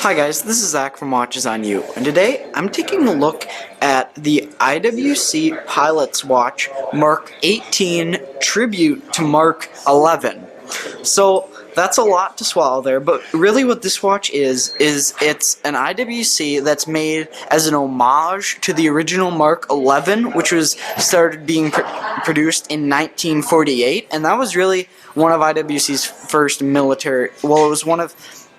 Hi guys, this is Zach from Watches on You, and today I'm taking a look at the IWC Pilot's Watch Mark 18 tribute to Mark 11. So that's a lot to swallow there, but really what this watch is it's an IWC that's made as an homage to the original Mark 11, which was started being produced in 1948, and that was really one of IWC's first military, well, it was one of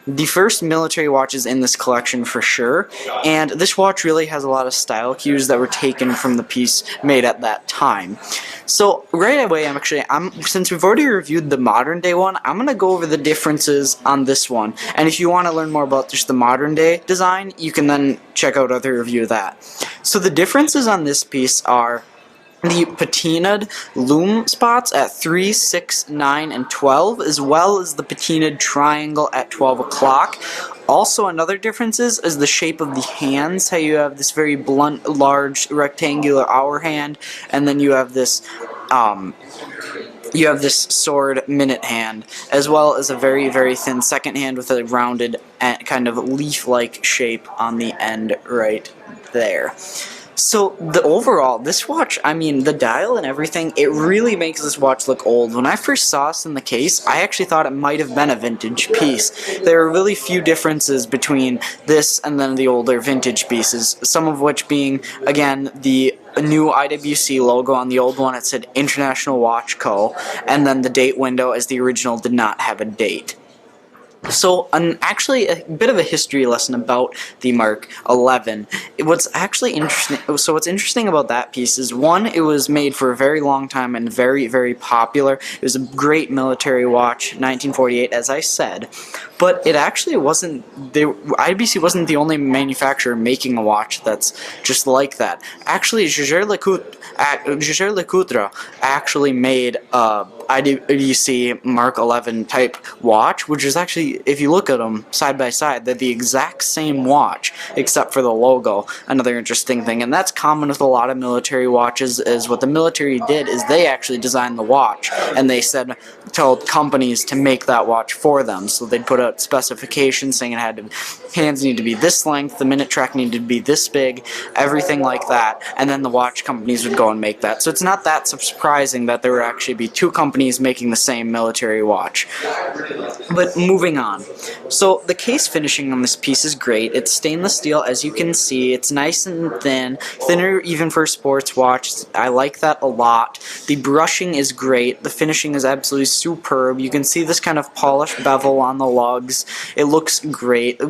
the first military watches in this collection for sure, and this watch really has a lot of style cues that were taken from the piece made at that time. So right away, since we've already reviewed the modern day one, I'm gonna go over the differences on this one. And if you want to learn more about just the modern day design, you can then check out other review of that. So the differences on this piece are the patinaed lume spots at 3, 6, 9, and 12, as well as the patinaed triangle at 12 o'clock. Also, another difference is the shape of the hands, how you have this very blunt, large, rectangular hour hand, and then you have this sword minute hand, as well as a very, very thin second hand with a rounded kind of leaf-like shape on the end right there. So overall, this watch, the dial and everything, it really makes this watch look old. When I first saw this in the case, I actually thought it might have been a vintage piece. There are really few differences between this and then the older vintage pieces, some of which being, again, the new IWC logo. On the old one it said International Watch Co., and then the date window, as the original did not have a date. So, actually, a bit of a history lesson about the Mark 11. What's interesting about that piece is, one, it was made for a very long time and very, very popular. It was a great military watch, 1948, as I said. But it actually wasn't, IWC wasn't the only manufacturer making a watch that's just like that. Actually, Jaeger-LeCoultre actually made IWC Mark 11 type watch, which is actually, if you look at them side by side, they're the exact same watch except for the logo. Another interesting thing, and that's common with a lot of military watches, is what the military did is they actually designed the watch, and they told companies to make that watch for them. So they'd put out specifications saying hands need to be this length, the minute track needed to be this big, everything like that, and then the watch companies would go and make that. So it's not that surprising that there would actually be two companies making the same military watch. But moving on. So the case finishing on this piece is great. It's stainless steel, as you can see. It's nice and thin, thinner even for a sports watch. I like that a lot. The brushing is great. The finishing is absolutely superb. You can see this kind of polished bevel on the lugs. It looks great.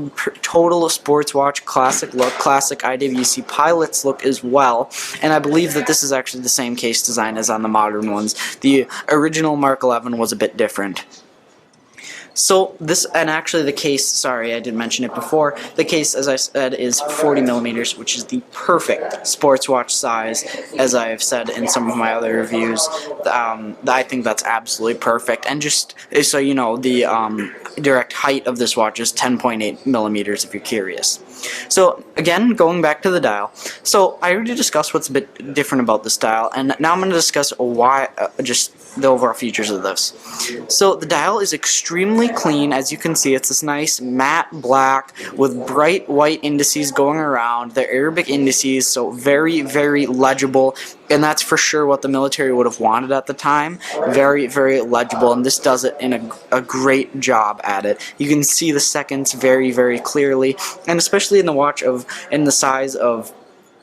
Total sports watch, classic look, classic IWC Pilots look as well. And I believe that this is actually the same case design as on the modern ones. The original Mark 11 was a bit different. So this, and actually the case, sorry, I did mention it before, the case, as I said, is 40 millimeters, which is the perfect sports watch size, as I have said in some of my other reviews. I think that's absolutely perfect, and just so you know, the direct height of this watch is 10.8 millimeters, if you're curious. So again, going back to the dial, so I already discussed what's a bit different about this dial, and now I'm going to discuss why, just the overall features of this. So the dial is extremely clean. As you can see, it's this nice matte black with bright white indices going around. They're Arabic indices, so very, very legible, and that's for sure what the military would have wanted at the time. Very, very legible, and this does it in a great job at it. You can see the seconds very, very clearly, and especially in the watch in the size of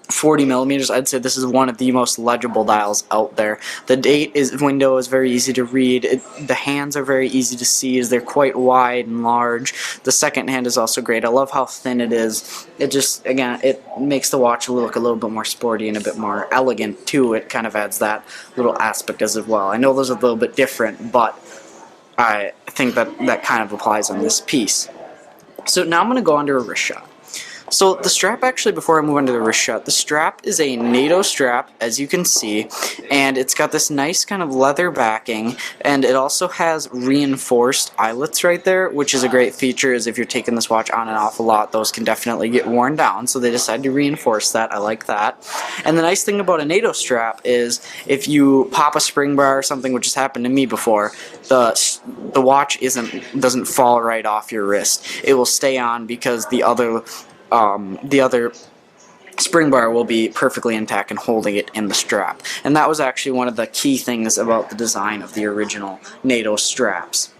40 millimeters, I'd say this is one of the most legible dials out there. The date window is very easy to read. The hands are very easy to see as they're quite wide and large. The second hand is also great. I love how thin it is. It just, again, it makes the watch look a little bit more sporty and a bit more elegant too. It kind of adds that little aspect as well. I know those are a little bit different, but I think that kind of applies on this piece. So now I'm going to go on to a wrist shot. So the strap, actually, before I move on to the wrist shot, the strap is a NATO strap, as you can see, and it's got this nice kind of leather backing, and it also has reinforced eyelets right there, which is a great feature, as if you're taking this watch on and off a lot, those can definitely get worn down, so they decided to reinforce that. I like that. And the nice thing about a NATO strap is if you pop a spring bar or something, which has happened to me before, the watch doesn't fall right off your wrist. It will stay on because the other spring bar will be perfectly intact and holding it in the strap. And that was actually one of the key things about the design of the original NATO straps.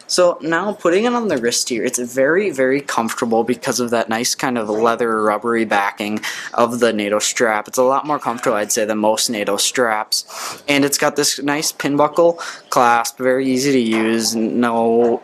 So now putting it on the wrist here, it's very, very comfortable because of that nice kind of leather rubbery backing of the NATO strap. It's a lot more comfortable, I'd say, than most NATO straps. And it's got this nice pin buckle clasp, very easy to use, nothing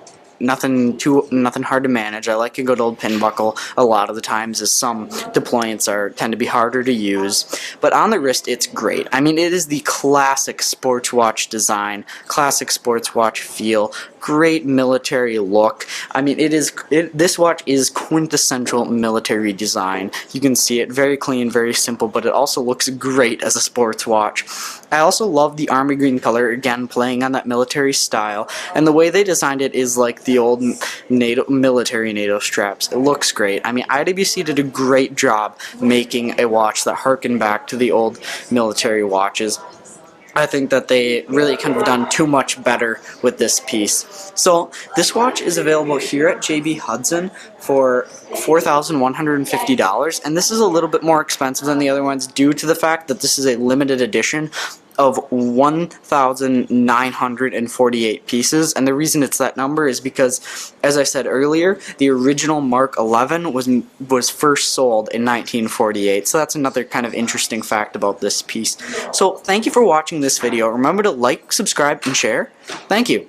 hard to manage. I like a good old pin buckle a lot of the times, as some deployants tend to be harder to use. But on the wrist, it's great. I mean, it is the classic sports watch design, classic sports watch feel, great military look. I mean, this watch is quintessential military design. You can see it, very clean, very simple, but it also looks great as a sports watch. I also love the army green color, again, playing on that military style, and the way they designed it is like the old military NATO straps. It looks great. I mean, IWC did a great job making a watch that harkened back to the old military watches. I think that they really couldn't have done too much better with this piece. So this watch is available here at JB Hudson for $4,150, and this is a little bit more expensive than the other ones due to the fact that this is a limited edition of 1,948 pieces, and the reason it's that number is because, as I said earlier, the original Mark 11 was first sold in 1948, so that's another kind of interesting fact about this piece. So thank you for watching this video. Remember to like, subscribe, and share. Thank you.